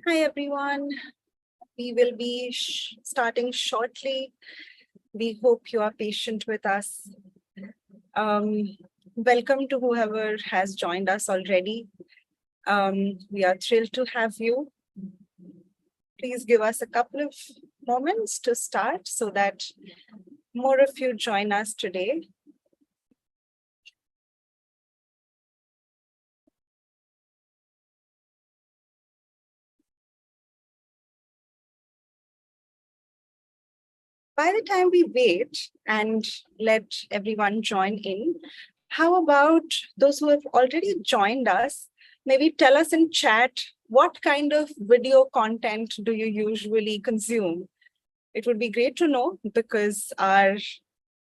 Hi everyone, we will be starting shortly. We hope you are patient with us. Welcome to whoever has joined us already. We are thrilled to have you. Please give us a couple of moments to start so that more of you join us today. By the time we wait and let everyone join in, how about those who have already joined us? Maybe tell us in chat, what kind of video content do you usually consume? It would be great to know because our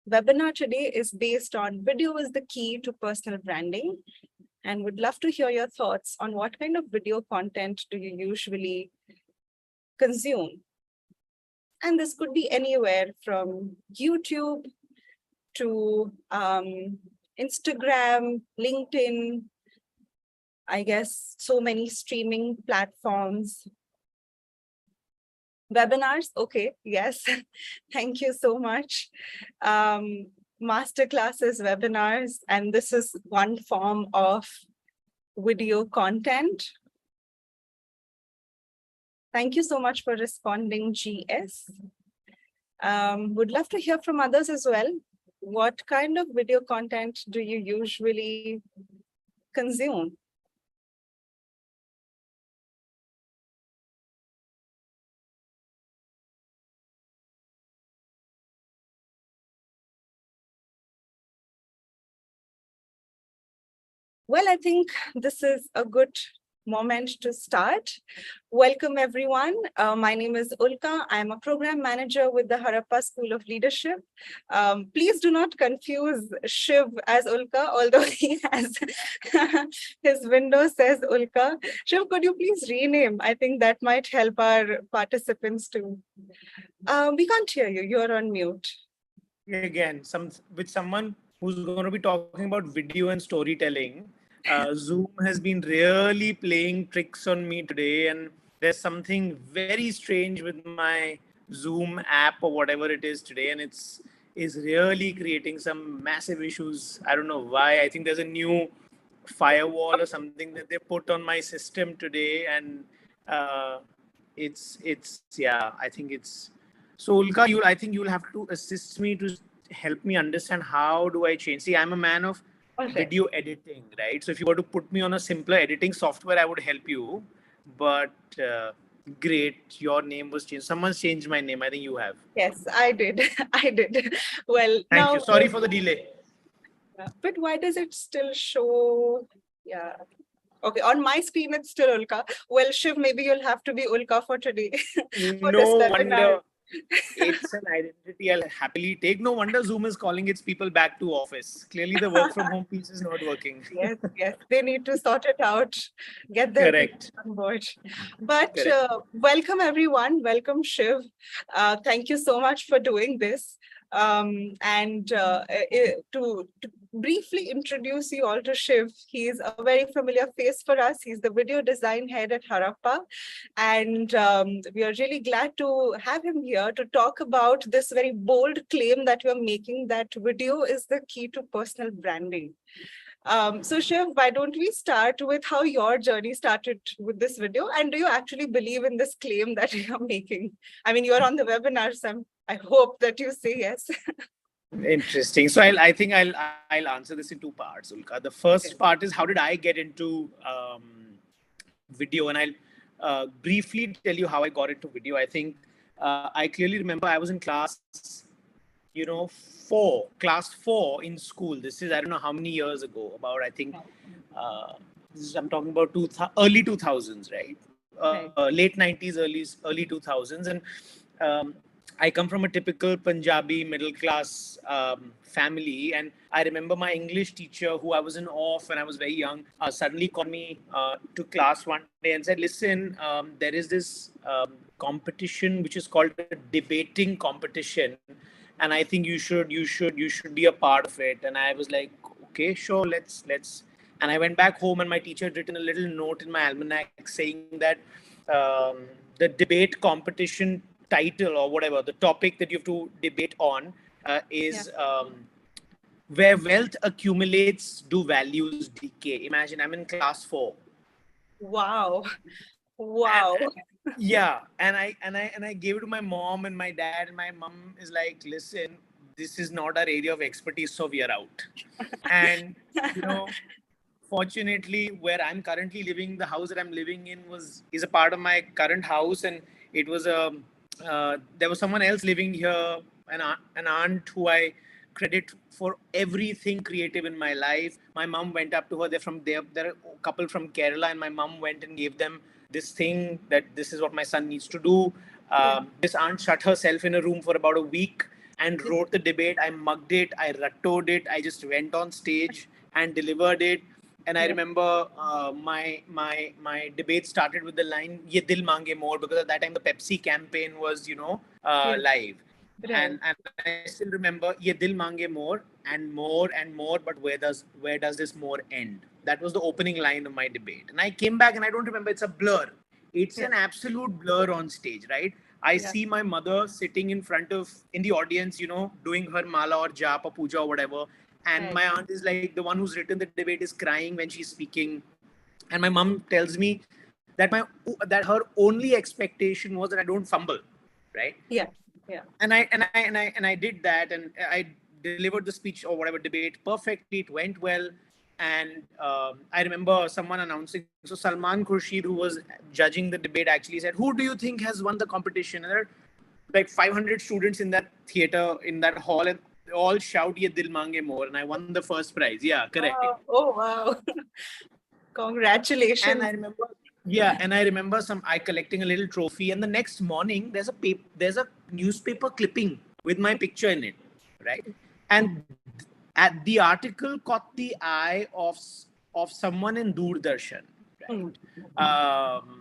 webinar today is based on video is the key to personal branding, and would love to hear your thoughts on what kind of video content do you usually consume. And this could be anywhere from YouTube to Instagram, LinkedIn, I guess so many streaming platforms. Webinars, okay, yes, thank you so much. Masterclasses, webinars, and this is one form of video content. Thank you so much for responding, GS. Would love to hear from others as well. What kind of video content do you usually consume? Well, I think this is a good moment to start. Welcome, everyone. My name is Ulka. I'm a program manager with the Harappa School of Leadership. Please do not confuse Shiv as Ulka, although he has his window says Ulka. Shiv, could you please rename? I think that might help our participants too. We can't hear you. You're on mute. Again, with someone who's going to be talking about video and storytelling. Zoom has been really playing tricks on me today, and there's something very strange with my Zoom app or whatever it is today, and is really creating some massive issues. I don't know why. I think there's a new firewall or something that they put on my system today, and it's yeah. I think it's so. Ulka, I think you'll have to assist me to help me understand how do I change. See, I'm a man of video editing, right? So if you were to put me on a simpler editing software, I would help you. But great, your name was changed. Someone's changed my name. I think you have. Yes, I did. I did. Well, Thank now. you. Sorry for the delay. But why does it still show? Yeah. Okay, on my screen, it's still Ulka. Well, Shiv, maybe you'll have to be Ulka for today. For this No webinar. wonder. It's an identity I'll happily take. No wonder Zoom is calling its people back to office. Clearly, the work from home piece is not working. Yes, yes, they need to sort it out, get their people on board. But welcome, everyone. Welcome, Shiv. Thank you so much for doing this. To briefly introduce you all to Shiv, he's a very familiar face for us. He's the video design head at Harappa. And we are really glad to have him here to talk about this very bold claim that we're making, that video is the key to personal branding. So Shiv, why don't we start with how your journey started with this video? And do you actually believe in this claim that you're making? I mean, you're on the webinar, so I hope that you say yes. Interesting. So I think I'll answer this in two parts, Ulka. The first part is how did I get into video, and I'll briefly tell you how I got into video. I think I clearly remember I was in class, class 4 in school. This is I don't know how many years ago. About I think I'm talking about early 2000s, right? Late 90s, early 2000s, and I come from a typical Punjabi middle class family, and I remember my English teacher, who I was in awe of when I was very young, suddenly called me to class one day and said, "Listen, there is this competition which is called a debating competition, and I think you should be a part of it." And I was like, "Okay, sure, let's." And I went back home, and my teacher had written a little note in my almanac saying that um, the debate competition title or whatever, the topic that you have to debate on is where wealth accumulates, do values decay? Imagine I'm in class 4. Wow. And Wow. I gave it to my mom and my dad, and my mom is like, listen, this is not our area of expertise, so we are out. And you know, fortunately, where I'm currently living, the house that I'm living in is a part of my current house, and it was a there was someone else living here, an aunt who I credit for everything creative in my life. My mom went up to her. They're a couple from Kerala, and my mom went and gave them this thing that this is what my son needs to do. Yeah. This aunt shut herself in a room for about a week and wrote the debate. I mugged it, I ruttoed it, I just went on stage and delivered it. And I Yeah. remember my debate started with the line "Ye dil mange more," because at that time the Pepsi campaign was Yeah. live, Right. and I still remember "Ye dil mange more and more," but where does this more end? That was the opening line of my debate, and I came back and I don't remember. It's a blur. It's Yeah. an absolute blur on stage, right? I Yeah. see my mother sitting in the audience, doing her mala or jap or puja or whatever. And Right. my aunt is like, the one who's written the debate is crying when she's speaking. And my mom tells me that her only expectation was that I don't fumble, right? Yeah. Yeah. And I did that, and I delivered the speech or whatever debate perfectly. It went well, and I remember someone announcing. So Salman Khurshid, who was judging the debate, actually said, "Who do you think has won the competition?" And there are like 500 students in that theater, in that hall, and they all shout, "Ye dil mange more," and I won the first prize. Yeah, correct. Oh, wow. And Congratulations. I remember I collecting a little trophy, and the next morning there's a newspaper clipping with my picture in it, right? And at the article caught the eye of someone in Doordarshan, right? Hmm.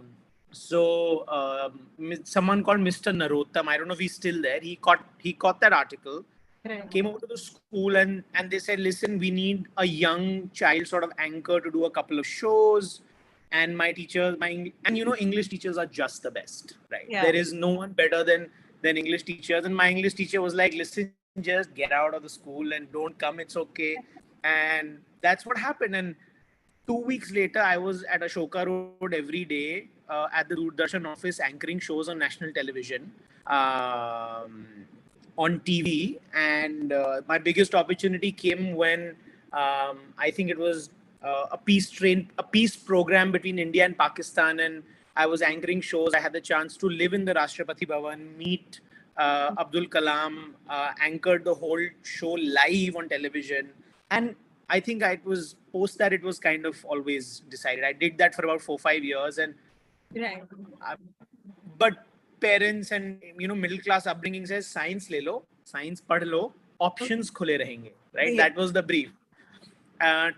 Someone called Mr. Narottam, I don't know if he's still there. He caught that article, Right. came over to the school, and they said, listen, we need a young child sort of anchor to do a couple of shows. And my teachers, English teachers are just the best, right? Yeah. There is no one better than English teachers. And my English teacher was like, listen, just get out of the school and don't come, it's okay. And that's what happened. And 2 weeks later, I was at Ashoka Road every day at the Doordarshan office, anchoring shows on national television, on TV. And my biggest opportunity came when I think it was a peace program between India and Pakistan, and I was anchoring shows. I had the chance to live in the Rashtrapati Bhavan, meet Abdul Kalam, anchored the whole show live on television. And I think it was post that it was kind of always decided. I did that for about 4-5 years, and Right. uh, but parents and middle class upbringing says science le lo, science pad lo, options khule rahenge, right? Yeah. That was the brief.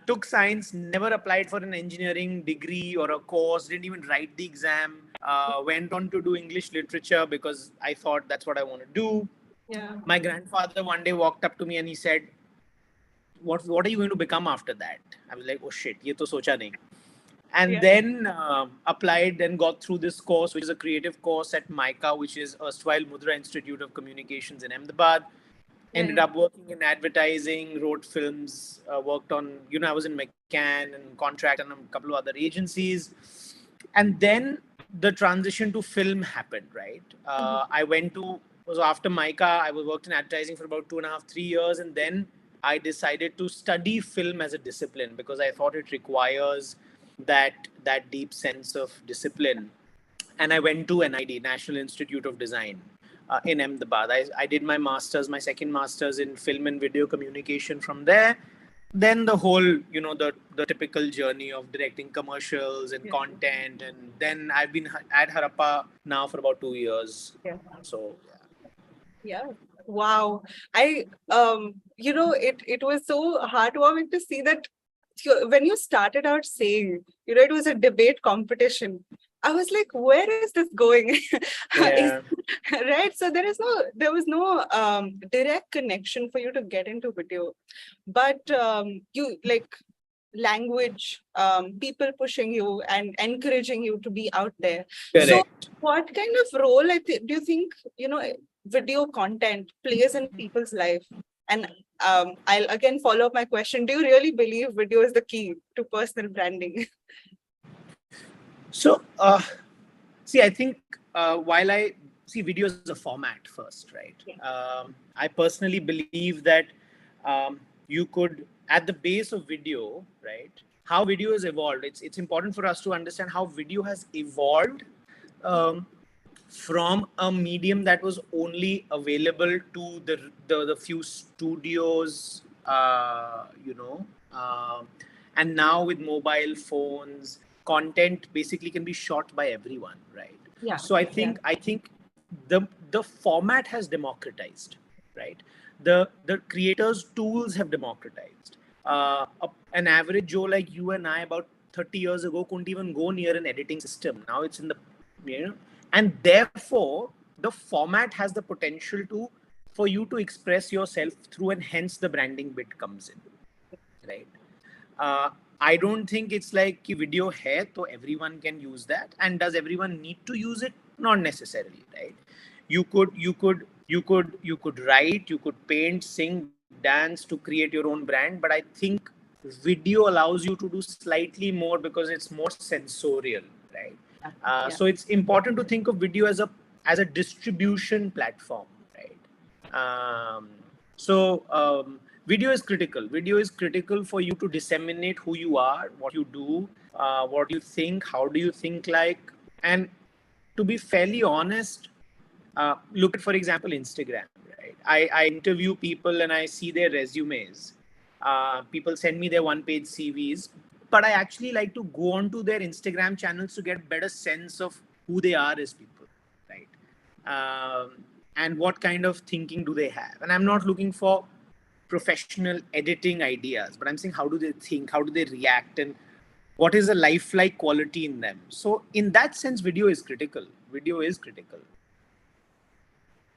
Took science, never applied for an engineering degree or a course, didn't even write the exam. Went on to do English literature because I thought that's what I want to do. Yeah. My grandfather one day walked up to me and he said, what are you going to become after that? I was like, oh shit, ye to socha nahi. And Yeah. then applied and got through this course, which is a creative course at MICA, which is erstwhile Mudra Institute of Communications in Ahmedabad. Ended Right. up working in advertising, wrote films, worked on, I was in McCann and Contract and a couple of other agencies. And then the transition to film happened, right? I went to, was after MICA, I was worked in advertising for about 2.5, 3 years. And then I decided to study film as a discipline because I thought it requires that deep sense of discipline. And I went to NID, National Institute of Design, in Ahmedabad. I did my second master's in film and video communication from there. Then the whole, the typical journey of directing commercials and Yeah. content. And then I've been at Harappa now for about 2 years. Yeah. So, Yeah. Wow. It was so heartwarming to see that when you started out saying, it was a debate competition. I was like, where is this going? yeah. Right. So there was no direct connection for you to get into video. But you like language, people pushing you and encouraging you to be out there. So Correct. what kind of role do you think, video content plays in people's life? And I'll again follow up my question. Do you really believe video is the key to personal branding? So, see, I think while I see video as a format first, right? Yeah. I personally believe that you could, at the base of video, right? How video has evolved. It's important for us to understand how video has evolved um, from a medium that was only available to the few studios, and now with mobile phones, content basically can be shot by everyone, right? Yeah. So I think the format has democratized, right? The creators tools have democratized. An average Joe like you and I about 30 years ago couldn't even go near an editing system. Now it's in the, and therefore the format has the potential to for you to express yourself through, and hence the branding bit comes in, right? uh, I don't think it's like कि video hai so everyone can use that, and does everyone need to use it? Not necessarily, right? You could write, you could paint, sing, dance to create your own brand, but I think video allows you to do slightly more because it's more sensorial, right? So it's important to think of video as a distribution platform, right? Video is critical. Video is critical for you to disseminate who you are, what you do, what you think, how do you think like. And to be fairly honest, look at, for example, Instagram, right? I interview people and I see their resumes. People send me their one-page CVs, but I actually like to go onto their Instagram channels to get a better sense of who they are as people, right? And what kind of thinking do they have. And I'm not looking for professional editing ideas, but I'm saying how do they think, how do they react, and what is the lifelike quality in them. So in that sense, video is critical.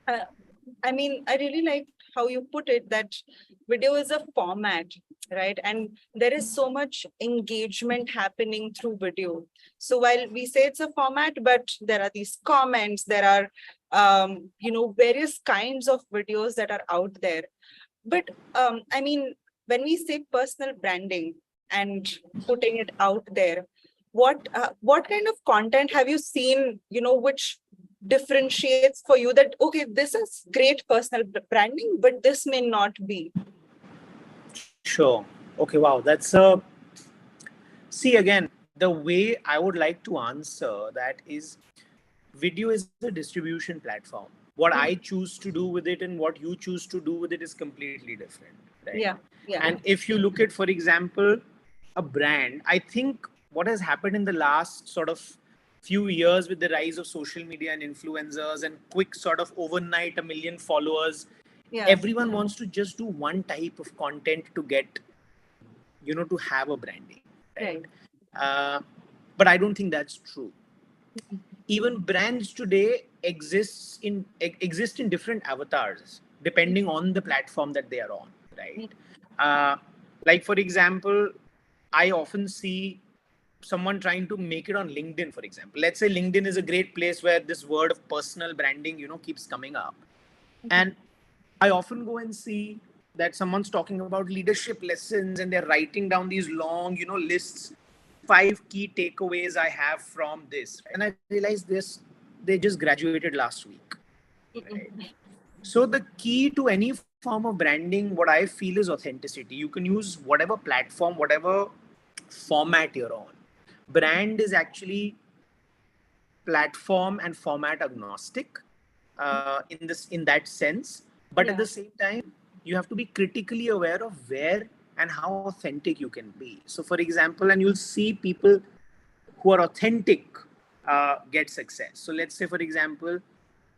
I mean, I really like how you put it, that video is a format, right? And there is so much engagement happening through video. So while we say it's a format, but there are these comments, there are, various kinds of videos that are out there. But I mean, when we say personal branding and putting it out there, what kind of content have you seen, which differentiates for you that, okay, this is great personal branding, but this may not be? Sure. Okay. Wow. That's a see again. The way I would like to answer that is, video is a distribution platform. What I choose to do with it and what you choose to do with it is completely different, right? Yeah. And if you look at, for example, a brand, I think what has happened in the last sort of few years with the rise of social media and influencers and quick sort of overnight 1 million followers, everyone wants to just do one type of content to get, to have a branding, right? But I don't think that's true. Even brands today exist in different avatars depending on the platform that they are on, right? Like for example, I often see someone trying to make it on LinkedIn, for example. Let's say LinkedIn is a great place where this word of personal branding, keeps coming up. And I often go and see that someone's talking about leadership lessons and they're writing down these long, lists, 5 key takeaways I have from this. And I realized they just graduated last week. Right? So the key to any form of branding, what I feel, is authenticity. You can use whatever platform, whatever format you're on. Brand is actually platform and format agnostic in that sense. But at the same time, you have to be critically aware of where and how authentic you can be. So for example, and you'll see people who are authentic get success. So let's say, for example,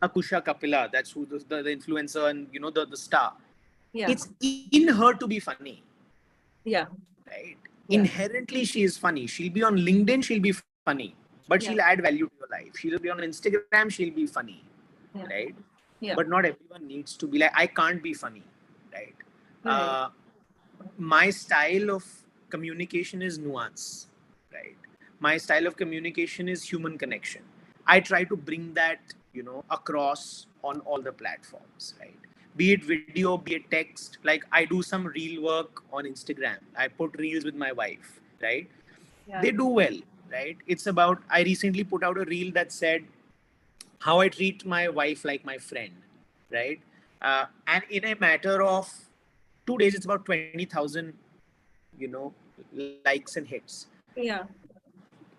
Akusha Kapila, that's who the influencer and the star. It's in her to be funny. Right? Inherently, she is funny. She'll be on LinkedIn, she'll be funny, but she'll add value to your life. She'll be on Instagram, she'll be funny, right? But not everyone needs to be like, I can't be funny, right? My style of communication is nuance, right? My style of communication is human connection. I try to bring that, across on all the platforms, right? Be it video, be it text. Like I do some reel work on Instagram. I put reels with my wife, right? Yeah. They do well, right? It's about, I recently put out a reel that said how I treat my wife like my friend, right? And in a matter of 2 days, it's about 20,000, you know, likes and hits. Yeah.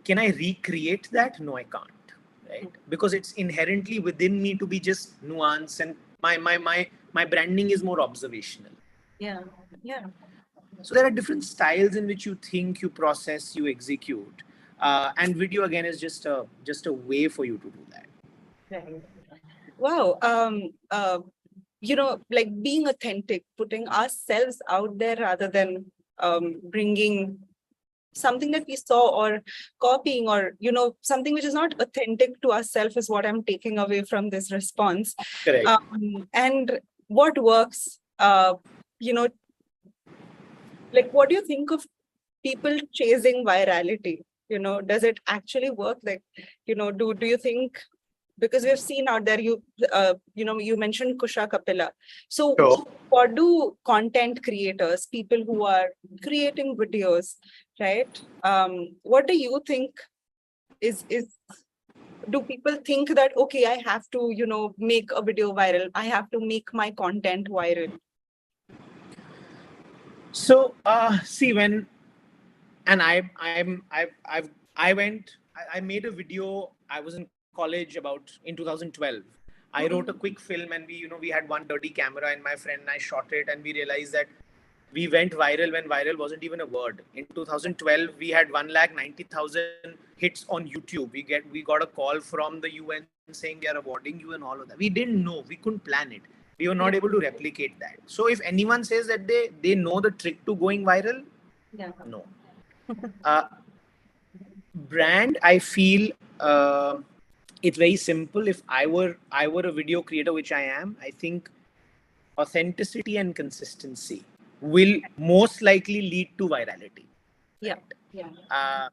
Can I recreate that? No, I can't, right? Because it's inherently within me to be just nuance, and my branding is more observational. Yeah. Yeah. So there are different styles in which you think, you process, you execute, and video again is just a way for you to do that. Right. Wow. Like being authentic, putting ourselves out there rather than bringing something that we saw or copying, or something which is not authentic to ourselves, is what I'm taking away from this response. Correct. And what works, you know like, what do you think of people chasing virality? Does it actually work? Like, do you think, because we've seen out there, you mentioned Kusha Kapila. So Sure. what do content creators, people who are creating videos, right? What do you think is do people think that, okay, I have to, make a video viral, I have to make my content viral? So see, when and I went, I made a video. I was in college about in 2012. I wrote a quick film, and we had one dirty camera, and my friend and I shot it, and we realized that we went viral when viral wasn't even a word. In 2012, we had 190,000 hits on YouTube. We got a call from the UN saying they are awarding you and all of that. We didn't know. We couldn't plan it. We were not able to replicate that. So if anyone says that they know the trick to going viral, no. Brand, I feel it's very simple. If I were a video creator, which I am, I think authenticity and consistency will most likely lead to virality. Yeah. Right? Yeah.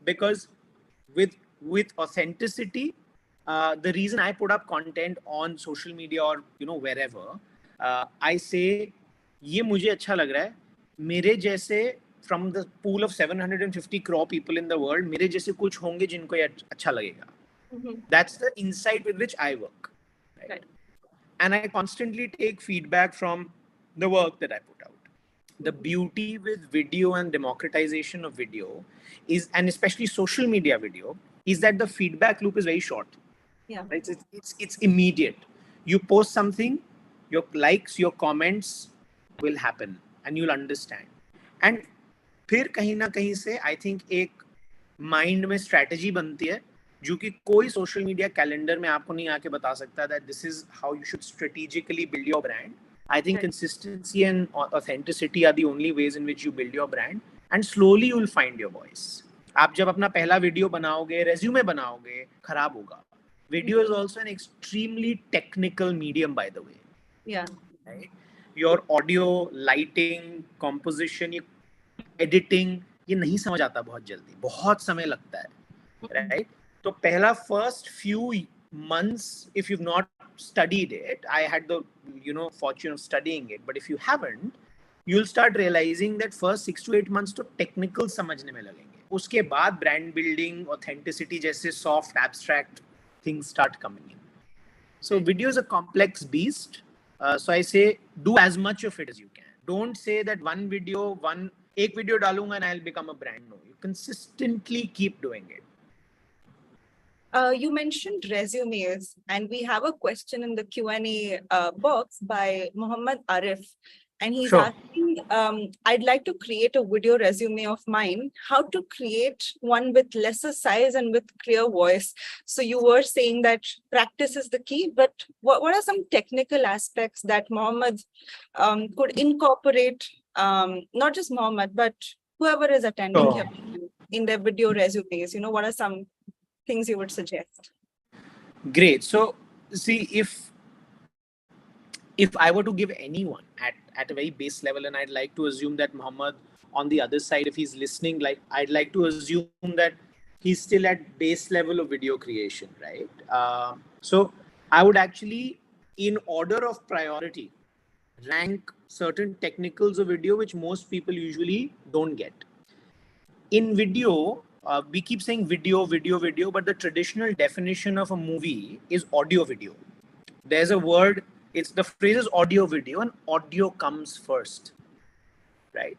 Because with authenticity, the reason I put up content on social media or wherever, I say ये मुझे अच्छा लग रहा है, मेरे जैसे from the pool of 750 crore people in the world, मेरे जैसे कुछ होंगे जिनको ये अच्छा लगेगा. That's the insight with which I work. Right? And I constantly take feedback from the work that I put out. The beauty with video and democratization of video is, and especially social media video, is that the feedback loop is very short. Yeah. Right? It's immediate. You post something, your likes, your comments will happen, and you'll understand. And फिर कहीं ना कहीं से I think एक mind में strategy बनती है जो कि कोई सोशल मीडिया कैलेंडर में आपको नहीं आके बता सकता that this is how you should strategically build your brand. I think consistency and authenticity are the only ways in which you build your brand, and slowly you will find your voice. आप जब अपना पहला video बनाओगे, resume बनाओगे, खराब होगा. Video is also an extremely technical medium, by the way. Yeah. Right? Your audio, lighting, composition, editing, ये नहीं समझ आता बहुत जल्दी, बहुत समय लगता है. Right? तो पहला first few months, if you've not studied it, I had the fortune of studying it, but if you haven't, you'll start realizing that first 6 to 8 months तो technical समझने में लगेंगे. उसके बाद brand building, authenticity जैसे soft, abstract things start coming in. So video is a complex beast. So I say do as much of it as you can. Don't say that एक video डालूंगा and I'll become a brand. No, you consistently keep doing it. You mentioned resumes, and we have a question in the Q&A box by Muhammad Arif. And he's asking, I'd like to create a video resume of mine. How to create one with lesser size and with clear voice? So you were saying that practice is the key, but what are some technical aspects that Muhammad could incorporate, not just Muhammad, but whoever is attending here in their video resumes? What are some things you would suggest? Great. So see, if I were to give anyone at a very base level, and I'd like to assume that Muhammad on the other side, if he's listening, like I'd like to assume that he's still at base level of video creation, right? So I would actually, in order of priority, rank certain technicals of video which most people usually don't get. In video, we keep saying video, video, video, but the traditional definition of a movie is audio video. There's a word, it's the phrase is audio video, and audio comes first, right?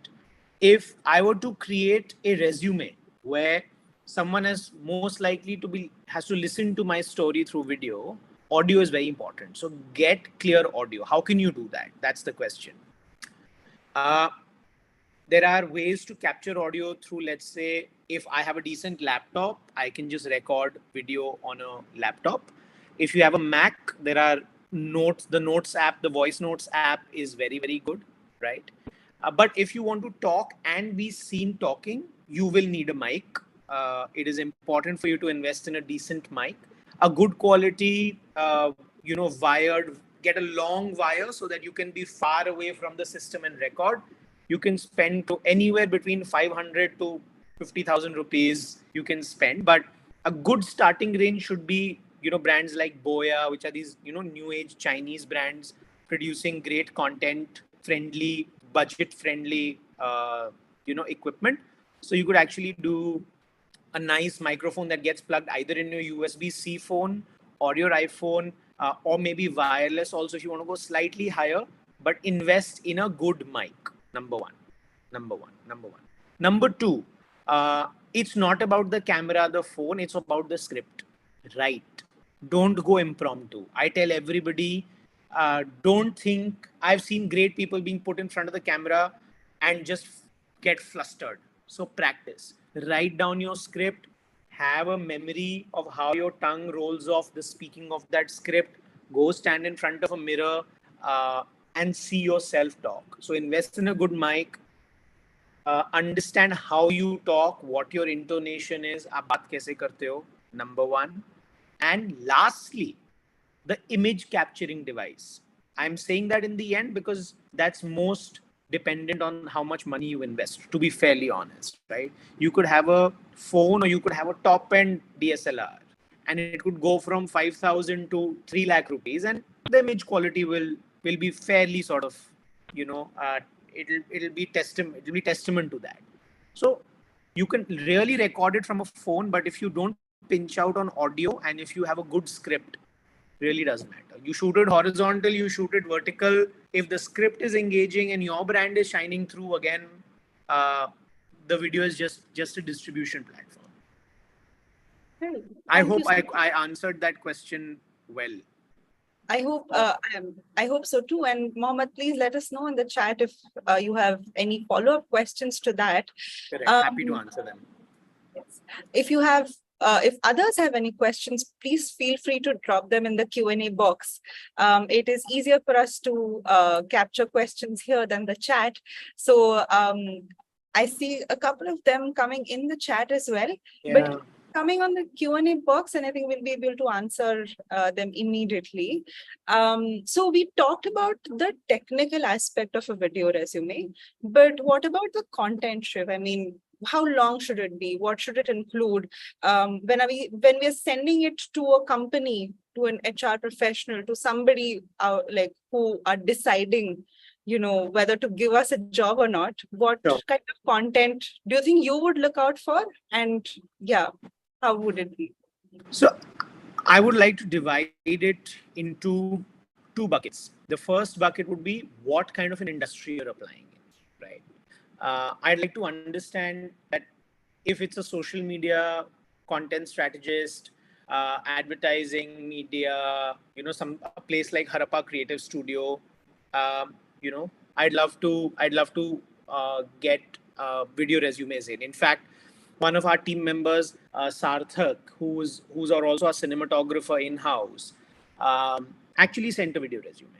If I were to create a resume where someone is most likely to be has to listen to my story through video, audio is very important. So get clear audio. How can you do that? That's the question. There are ways to capture audio through, let's say, if I have a decent laptop, I can just record video on a laptop. If you have a Mac, there are notes, the notes app, the voice notes app is very, very good, right? But if you want to talk and be seen talking, you will need a mic. It is important for you to invest in a decent mic, a good quality, wired, get a long wire so that you can be far away from the system and record. You can spend to anywhere between 500 to 50,000 rupees you can spend, but a good starting range should be, brands like Boya, which are these, new age Chinese brands producing great content, friendly, budget friendly, equipment. So you could actually do a nice microphone that gets plugged either in your USB-C phone or your iPhone, or maybe wireless also if you want to go slightly higher, but invest in a good mic. Number one. Number two, it's not about the camera, the phone, it's about the script, right? Don't go impromptu. I tell everybody, don't think, I've seen great people being put in front of the camera and just get flustered. So practice, write down your script, have a memory of how your tongue rolls off the speaking of that script, go stand in front of a mirror, and see yourself talk. So invest in a good mic, understand how you talk, what your intonation is, aap baat kaise karte ho, number one. And lastly, the image capturing device. I'm saying that in the end because that's most dependent on how much money you invest, to be fairly honest, right? You could have a phone or you could have a top end DSLR and it could go from 5,000 to 3 lakh rupees and the image quality will be fairly sort of, it'll be testament to that. So you can really record it from a phone, but if you don't pinch out on audio and if you have a good script, really doesn't matter. You shoot it horizontal, you shoot it vertical. If the script is engaging and your brand is shining through, again, the video is just a distribution platform. Right. I hope I answered that question well. I hope so too. And Mohammed, please let us know in the chat if you have any follow-up questions to that. Correct. Happy to answer them. Yes. If others have any questions, please feel free to drop them in the Q&A box. It is easier for us to capture questions here than the chat. So I see a couple of them coming in the chat as well. Yeah. But coming on the Q&A box, and I think we'll be able to answer them immediately. So we talked about the technical aspect of a video resume, but what about the content, Shiv? I mean, how long should it be? What should it include? When we are sending it to a company, to an HR professional, to somebody who are deciding, whether to give us a job or not, what kind of content do you think you would look out for? And yeah, how would it be? So I would like to divide it into two buckets. The first bucket would be what kind of an industry you're applying in, right? I'd like to understand that if it's a social media content strategist, advertising, media, a place like Harappa Creative Studio, I'd love to get video resumes in. In fact, one of our team members, Sarthak, who's also a cinematographer in-house, actually sent a video resume.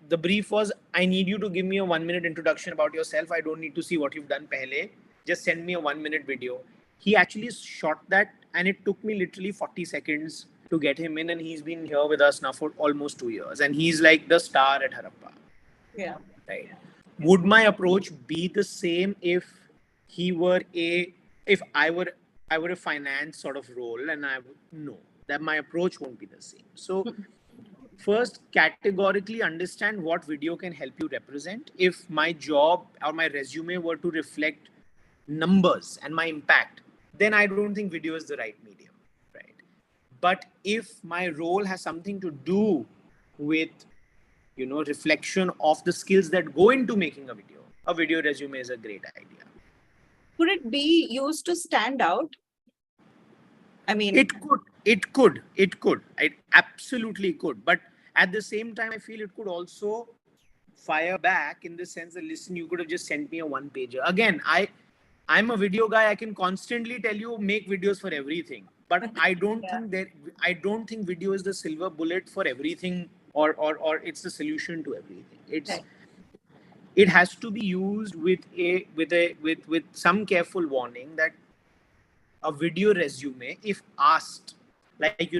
The brief was, I need you to give me a 1-minute introduction about yourself. I don't need to see what you've done pehle. Just send me a 1-minute video. He actually shot that and it took me literally 40 seconds to get him in, and he's been here with us now for almost 2 years and he's like the star at Harappa. Yeah. Right. Would my approach be the same if he were a if I were a finance sort of role, and I would no, that my approach won't be the same. So first, categorically understand what video can help you represent. If my job or my resume were to reflect numbers and my impact, then I don't think video is the right medium, right? But if my role has something to do with, reflection of the skills that go into making a video resume is a great idea. Could it be used to stand out? I mean, it could, it absolutely could. But at the same time, I feel it could also fire back in the sense that, listen, you could have just sent me a one pager. Again, I'm a video guy. I can constantly tell you make videos for everything, but I don't think that I don't think video is the silver bullet for everything, or it's the solution to everything. It has to be used with some careful warning that a video resume, if asked, like,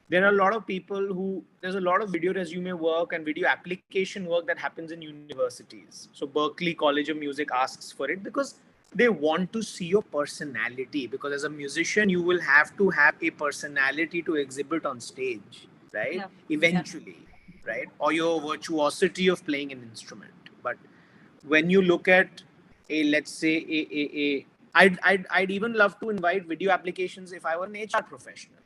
there are a lot of people who there's a lot of video resume work and video application work that happens in universities. So Berkeley College of Music asks for it because they want to see your personality, because as a musician you will have to have a personality to exhibit on stage, right? Eventually, right? Or your virtuosity of playing an instrument. But when you look at let's say I'd even love to invite video applications if I were an HR professional.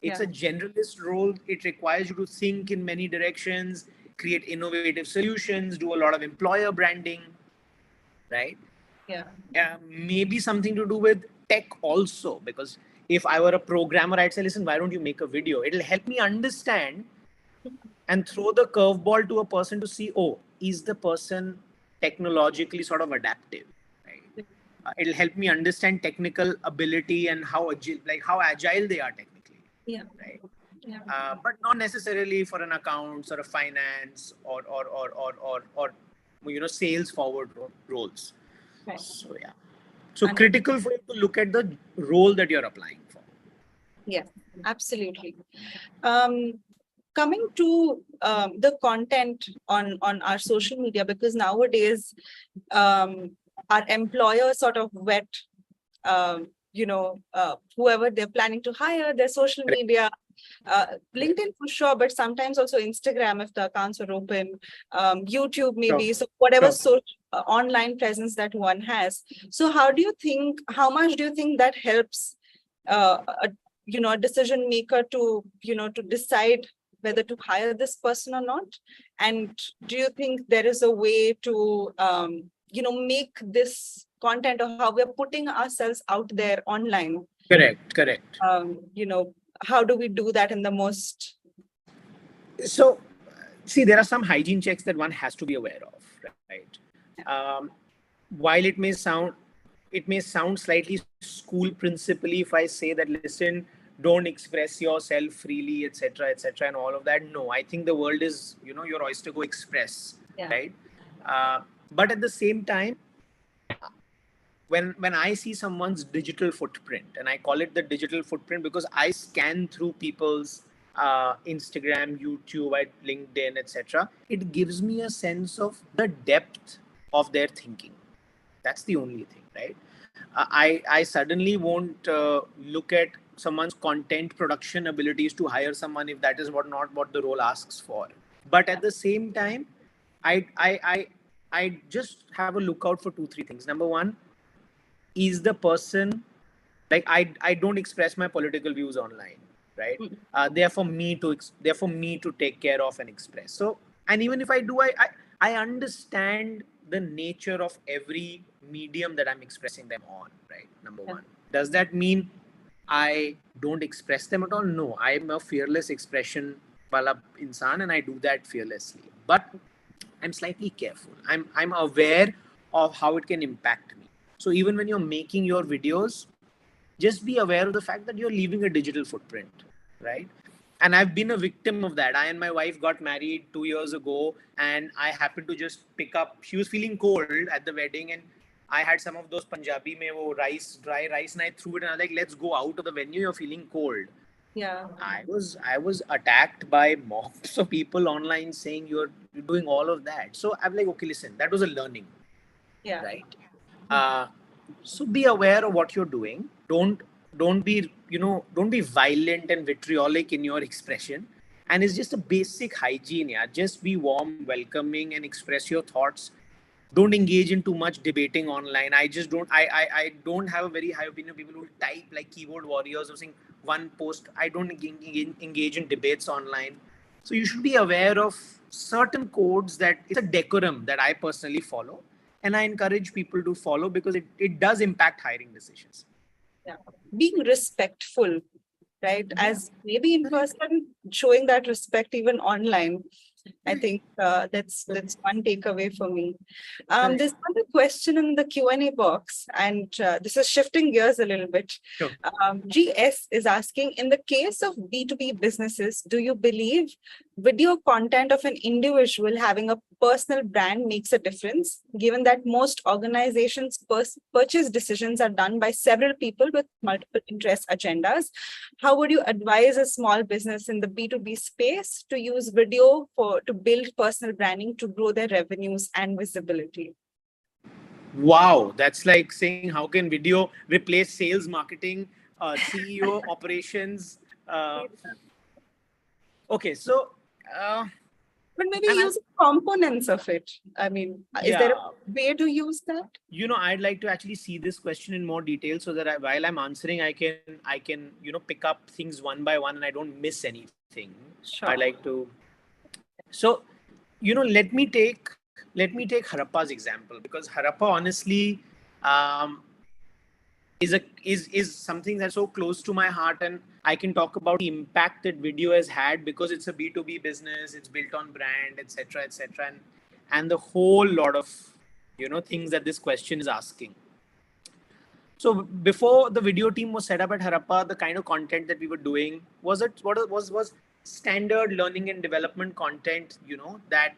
It's a generalist role. It requires you to think in many directions, create innovative solutions, do a lot of employer branding, right? Maybe something to do with tech also, because if I were a programmer, I'd say, listen, why don't you make a video? It'll help me understand and throw the curveball to a person to see, oh, is the person technologically sort of adaptive, right? It'll help me understand technical ability and how agile they are technically, right? But not necessarily for an accounts or a finance or sales forward roles. So yeah, so critical for you to look at the role that you're applying for. Yes, absolutely. Coming to the content on our social media, because nowadays our employers sort of vet whoever they're planning to hire, their social media, LinkedIn for sure, but sometimes also Instagram if the accounts are open, YouTube maybe, so whatever social online presence that one has. So how much do you think that helps a decision maker to decide whether to hire this person or not? And do you think there is a way to make this content, or how we're putting ourselves out there online? Correct. How do we do that in the most? So, see, there are some hygiene checks that one has to be aware of, right? While it may sound slightly school principally if I say that, listen, don't express yourself freely, etc., and all of that. No, I think the world is, your oyster, go express, right? But at the same time, when I see someone's digital footprint, and I call it the digital footprint because I scan through people's Instagram, YouTube, LinkedIn, etc., it gives me a sense of the depth of their thinking. That's the only thing, right? I suddenly won't look at someone's content production abilities to hire someone if that is not what the role asks for. But at the same time, I just have a lookout for 2-3 things. Number one, is the person, like, I don't express my political views online, right? They're for me to take care of and express. So, and even if I do, I understand the nature of every medium that I'm expressing them on, right? Number one. Does that mean I don't express them at all? No, I'm a fearless expression wala insan, and I do that fearlessly. But I'm slightly careful. I'm aware of how it can impact me. So even when you're making your videos, just be aware of the fact that you're leaving a digital footprint, right? And I've been a victim of that. I and my wife got married 2 years ago, and I happened to just pick up. She was feeling cold at the wedding, and I had some of those Punjabi mein wo dry rice, and I threw it, and I was like, let's go out of the venue. You're feeling cold. Yeah. I was attacked by mobs of people online saying you're doing all of that. So I'm like, okay, listen, that was a learning, Yeah. right? Uh, so be aware of what you're doing. Don't be don't be violent and vitriolic in your expression. And it's just a basic hygiene. Yeah, just be warm, welcoming, and express your thoughts. Don't engage in too much debating online. I just don't. I don't have a very high opinion of people who type like keyboard warriors or saying one post. I don't engage in debates online. So you should be aware of certain codes that it's a decorum that I personally follow, and I encourage people to follow because it does impact hiring decisions. Yeah. Being respectful, right? Yeah. As maybe in person, showing that respect even online. I think that's one takeaway for me. Correct. There's another question in the Q&A box, and this is shifting gears a little bit. Sure. GS is asking, in the case of B2B businesses, do you believe video content of an individual having a personal brand makes a difference, given that most organizations' purchase decisions are done by several people with multiple interest agendas? How would you advise a small business in the B2B space to use video to build personal branding to grow their revenues and visibility? Wow, that's like saying how can video replace sales, marketing, CEO, operations? Uh, okay, so uh, But maybe and use components of it. I mean, is there a yeah, way to use that? I'd like to actually see this question in more detail so that while I'm answering, I can pick up things one by one and I don't miss anything. I Sure. like to. So, let me take Harappa's example, because Harappa honestly um, is something that's so close to my heart, and I can talk about the impact that video has had because it's a B2B business, it's built on brand, etc., and the whole lot of things that this question is asking. So before the video team was set up at Harappa, the kind of content that we were doing was standard learning and development content, that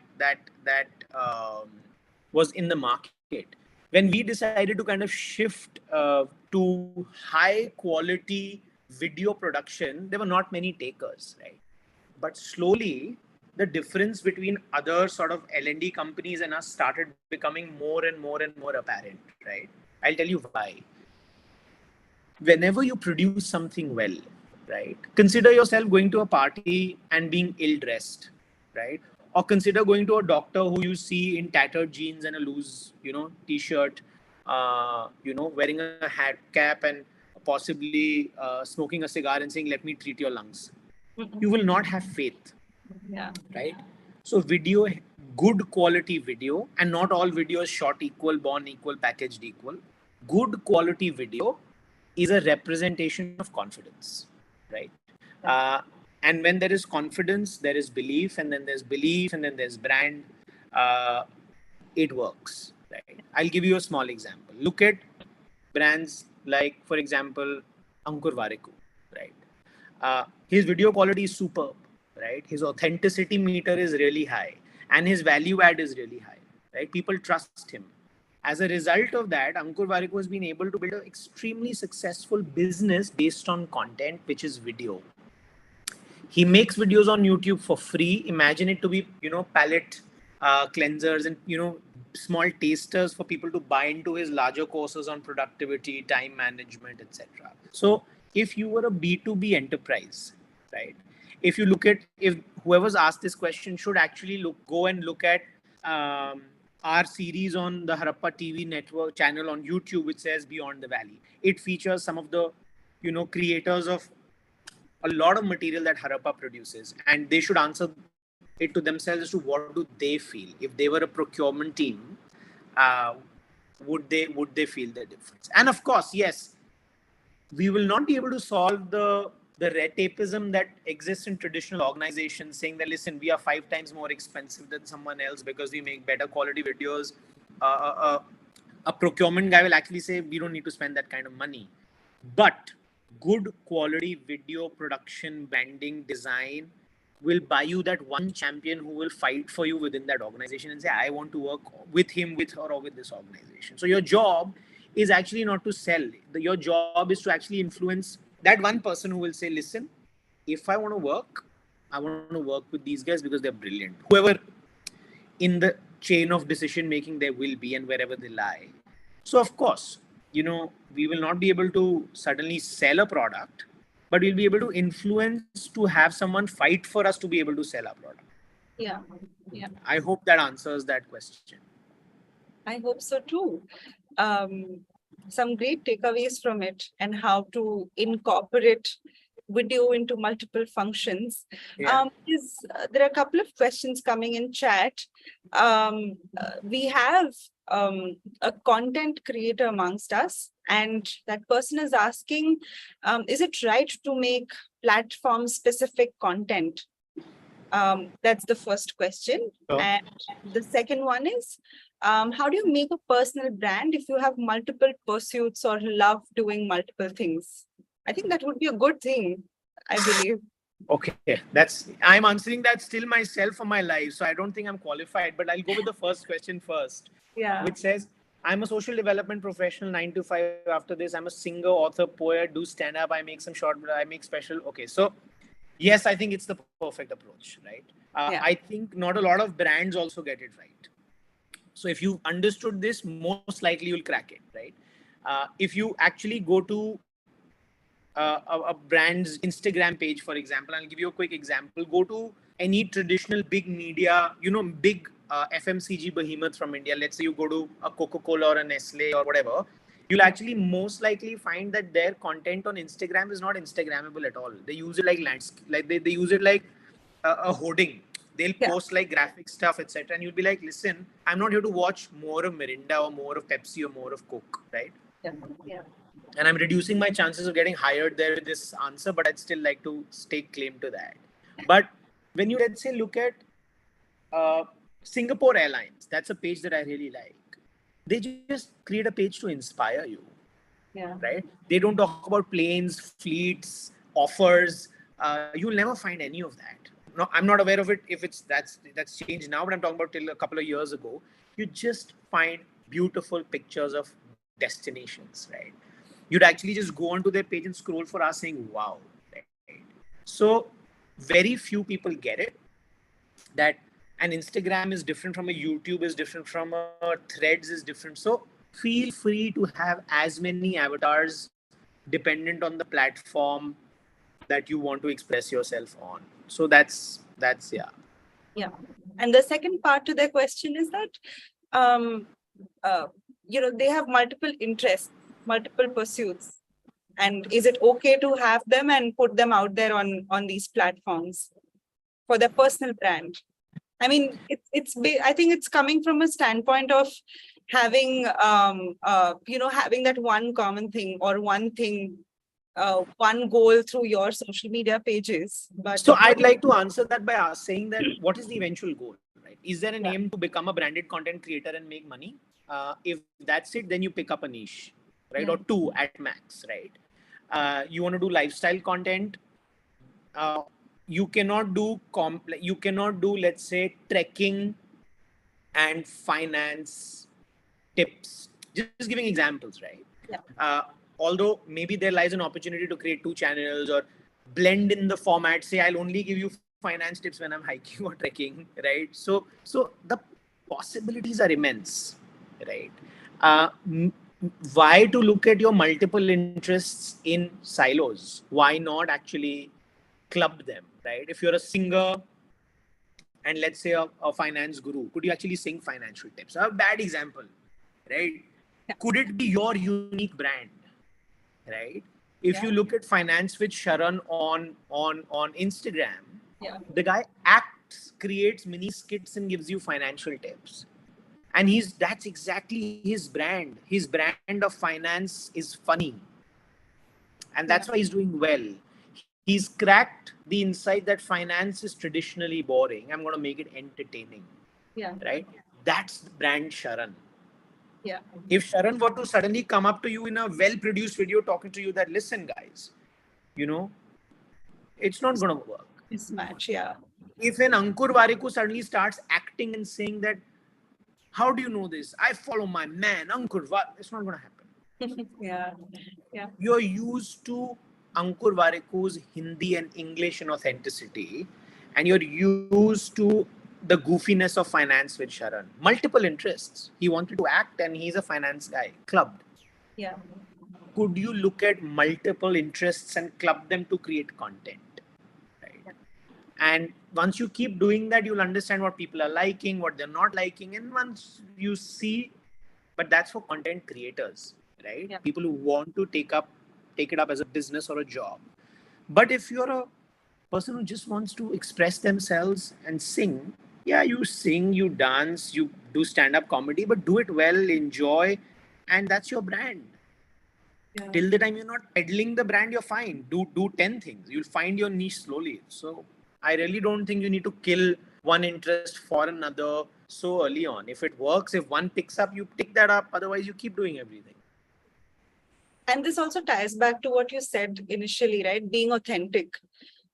was in the market. When we decided to kind of shift to high quality video production, there were not many takers, right? But slowly, the difference between other sort of L&D companies and us started becoming more and more and more apparent, right? I'll tell you why. Whenever you produce something well, right, consider yourself going to a party and being ill dressed, right? Or consider going to a doctor who you see in tattered jeans and a loose, t-shirt, wearing a hat cap and possibly smoking a cigar and saying, "Let me treat your lungs." You will not have faith, Yeah. right? So video, good quality video, and not all videos shot equal, born equal, packaged equal. Good quality video is a representation of confidence, right? And when there is confidence, there is belief, and then there's belief, and then there's brand. Uh, it works, right? I'll give you a small example. Look at brands like, for example, Ankur Warikoo, right? His video quality is superb, right? His authenticity meter is really high, and his value add is really high, right? People trust him. As a result of that, Ankur Warikoo has been able to build an extremely successful business based on content, which is video. He makes videos on YouTube for free. Imagine it to be, palette cleansers and, small tasters for people to buy into his larger courses on productivity, time management, etc. So if you were a B2B enterprise, right? If you look at, if whoever's asked this question should actually go and look at our series on the Harappa TV network channel on YouTube, which says Beyond the Valley. It features some of the, creators of a lot of material that Harappa produces, and they should answer it to themselves as to what do they feel. If they were a procurement team, uh, would they feel the difference? And of course, yes, we will not be able to solve the red tapeism that exists in traditional organizations, saying that, listen, we are 5 times more expensive than someone else because we make better quality videos. A procurement guy will actually say, we don't need to spend that kind of money. But good quality video production, branding, design will buy you that one champion who will fight for you within that organization and say, I want to work with him, with her, or with this organization. So your job is actually not to sell. Your job is to actually influence that one person who will say, listen, if I want to work, I want to work with these guys because they're brilliant. Whoever in the chain of decision making there will be and wherever they lie. So of course, we will not be able to suddenly sell a product, but we'll be able to influence to have someone fight for us to be able to sell our product. Yeah. Yeah. I hope that answers that question. I hope so too. Some great takeaways from it and how to incorporate video into multiple functions. Yeah. There are a couple of questions coming in chat. We have a content creator amongst us, and that person is asking, is it right to make platform specific content? That's the first question. Sure. And the second one is, how do you make a personal brand if you have multiple pursuits or love doing multiple things? I think that would be a good thing, I believe. Okay, I'm answering that still myself for my life, so I don't think I'm qualified, but I'll go with the first question first. Yeah. Which says, I'm a social development professional, 9 to 5. After this, I'm a singer, author, poet, do stand up, I make some short, I make special. Okay, so yes, I think it's the perfect approach, right? Yeah. I think not a lot of brands also get it right. So if you understood this, most likely you'll crack it, right? If you actually go to a brand's Instagram page, for example, I'll give you a quick example. Go to any traditional big media, big FMCG behemoth from India. Let's say you go to a Coca-Cola or a Nestle or whatever. You'll actually most likely find that their content on Instagram is not Instagrammable at all. They use it like landscape, like they use it like a hoarding. They'll post like graphic stuff, etc. And you'll be like, listen, I'm not here to watch more of Mirinda or more of Pepsi or more of Coke, right? Yeah. And I'm reducing my chances of getting hired there with this answer, but I'd still like to stake claim to that. But when you, let's say, look at Singapore Airlines, that's a page that I really like. They just create a page to inspire you. Yeah. Right? They don't talk about planes, fleets, offers. You'll never find any of that. No, I'm not aware of it if that's changed now, but I'm talking about till a couple of years ago. You just find beautiful pictures of destinations, right? You'd actually just go onto their page and scroll for hours saying, wow. Right? So very few people get it, that an Instagram is different from a YouTube, is different from a Threads, is different. So feel free to have as many avatars dependent on the platform that you want to express yourself on. So that's yeah. Yeah. And the second part to their question is that they have multiple interests, multiple pursuits. And is it okay to have them and put them out there on these platforms for their personal brand? I mean, I think it's coming from a standpoint of having having that one common thing or one thing, one goal through your social media pages. But so I'd like to answer that by saying that what is the eventual goal, right? Is there an aim to become a branded content creator and make money? If that's it, then you pick up a niche, right? Or two at max, right? You want to do lifestyle content. You cannot do let's say trekking and finance tips. Just giving examples, right? Yeah. Although maybe there lies an opportunity to create two channels or blend in the format. Say I'll only give you finance tips when I'm hiking or trekking, right? So the possibilities are immense, right? Why to look at your multiple interests in silos? Why not actually club them, right? If you're a singer and let's say a finance guru, could you actually sing financial tips? A bad example, right? Yeah. Could it be your unique brand, right? If you look at Finance with Sharan on Instagram, the guy acts, creates mini skits and gives you financial tips. And that's exactly his brand. His brand of finance is funny. And that's why he's doing well. He's cracked the insight that finance is traditionally boring. I'm going to make it entertaining. Yeah. Right? That's the brand Sharan. Yeah. If Sharan were to suddenly come up to you in a well-produced video talking to you that, listen, guys, it's not going to work. Mismatch, yeah. If an Ankur Warikoo suddenly starts acting and saying that, how do you know this? I follow my man, Ankur Warikoo. It's not going to happen. Yeah. You're used to Ankur Wariku's Hindi and English and authenticity, and you're used to the goofiness of finance with Sharan. Multiple interests. He wanted to act and he's a finance guy, clubbed. Yeah. Could you look at multiple interests and club them to create content? Right. Yeah. And once you keep doing that, you'll understand what people are liking, what they're not liking. And once you see, but that's for content creators, right? Yeah. People who want to take it up as a business or a job. But if you're a person who just wants to express themselves and sing, yeah, you sing, you dance, you do stand-up comedy, but do it well, enjoy, and that's your brand. Yeah. Till the time you're not peddling the brand, you're fine. Do 10 things. You'll find your niche slowly. So I really don't think you need to kill one interest for another so early on. If it works, if one picks up, you pick that up. Otherwise, you keep doing everything. And this also ties back to what you said initially, right? Being authentic.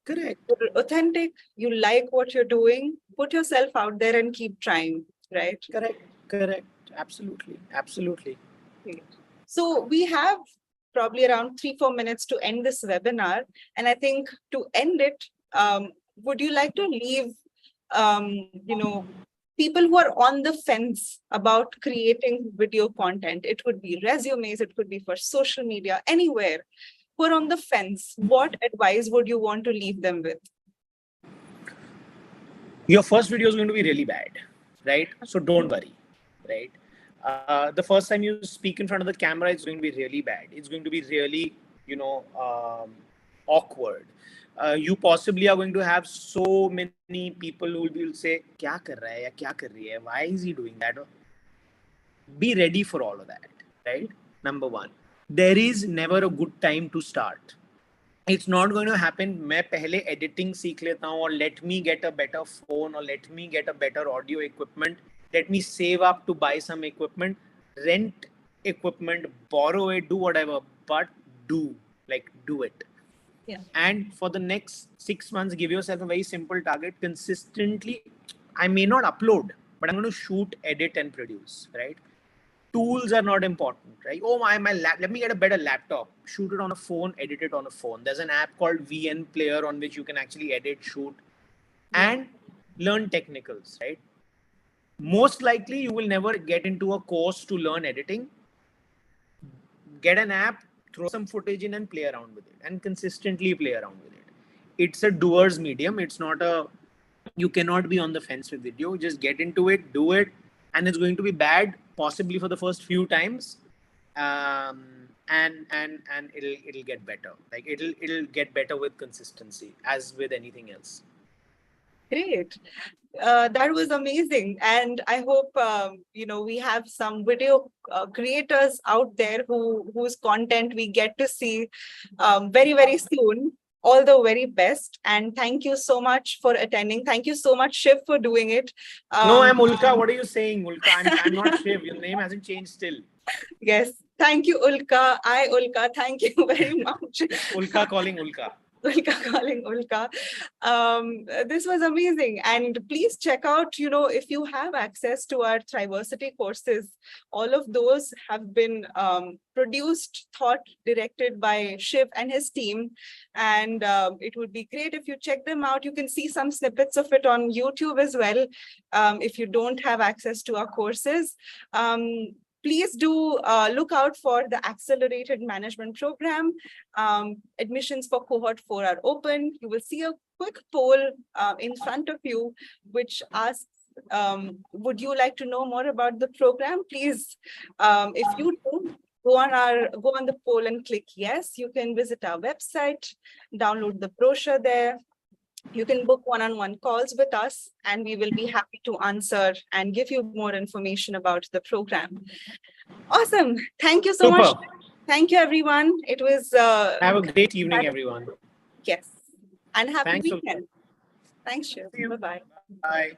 Correct. You're authentic, you like what you're doing, put yourself out there and keep trying, right? Correct. Absolutely. Great. So we have probably around 3-4 minutes to end this webinar. And I think to end it, would you like to leave, people who are on the fence about creating video content? It could be resumes, it could be for social media, anywhere. Who are on the fence, what advice would you want to leave them with? Your first video is going to be really bad, right? So don't worry, right? The first time you speak in front of the camera, it's going to be really bad. It's going to be really, awkward. You possibly are going to have so many people who will say, "Kya kar raha hai ya kya kar rahi hai? Why is he doing that?" Be ready for all of that, right? Number one, there is never a good time to start. It's not going to happen. मैं पहले editing सीख लेता हूँ और let me get a better phone or let me get a better audio equipment. Let me save up to buy some equipment, rent equipment, borrow it, do whatever, but do it. Yeah. And for the next 6 months, give yourself a very simple target. Consistently, I may not upload, but I'm going to shoot, edit, and produce, right? Tools are not important, right? Oh, let me get a better laptop. Shoot it on a phone, edit it on a phone. There's an app called VN Player on which you can actually edit, shoot, and learn technicals, right? Most likely, you will never get into a course to learn editing. Get an app, throw some footage in and play around with it and consistently play around with it. It's a doer's medium. It's not you cannot be on the fence with video. Just get into it, do it. And it's going to be bad, possibly for the first few times. And it'll get better. Like it'll get better with consistency, as with anything else. Great. That was amazing. And I hope, we have some video creators out there whose content we get to see very, very soon. All the very best. And thank you so much for attending. Thank you so much, Shiv, for doing it. No, I'm Ulka. What are you saying, Ulka? I'm not Shiv. Your name hasn't changed still. Yes. Thank you, Ulka. Ulka. Thank you very much. Ulka calling Ulka. Ulka calling Ulka. This was amazing. And please check out, if you have access to our Thriversity courses, all of those have been produced, taught, directed by Shiv and his team. And it would be great if you check them out. You can see some snippets of it on YouTube as well, if you don't have access to our courses. Please do look out for the Accelerated Management Program. Admissions for Cohort 4 are open. You will see a quick poll in front of you, which asks, would you like to know more about the program? Please, if you do, go on the poll and click yes. You can visit our website, download the brochure there. You can book one-on-one calls with us, and we will be happy to answer and give you more information about the program. Awesome. Thank you so much. Thank you, everyone. It was... Have a great evening, everyone. Yes. And happy Thanks weekend. Thanks, Shiv. Bye-bye. Bye.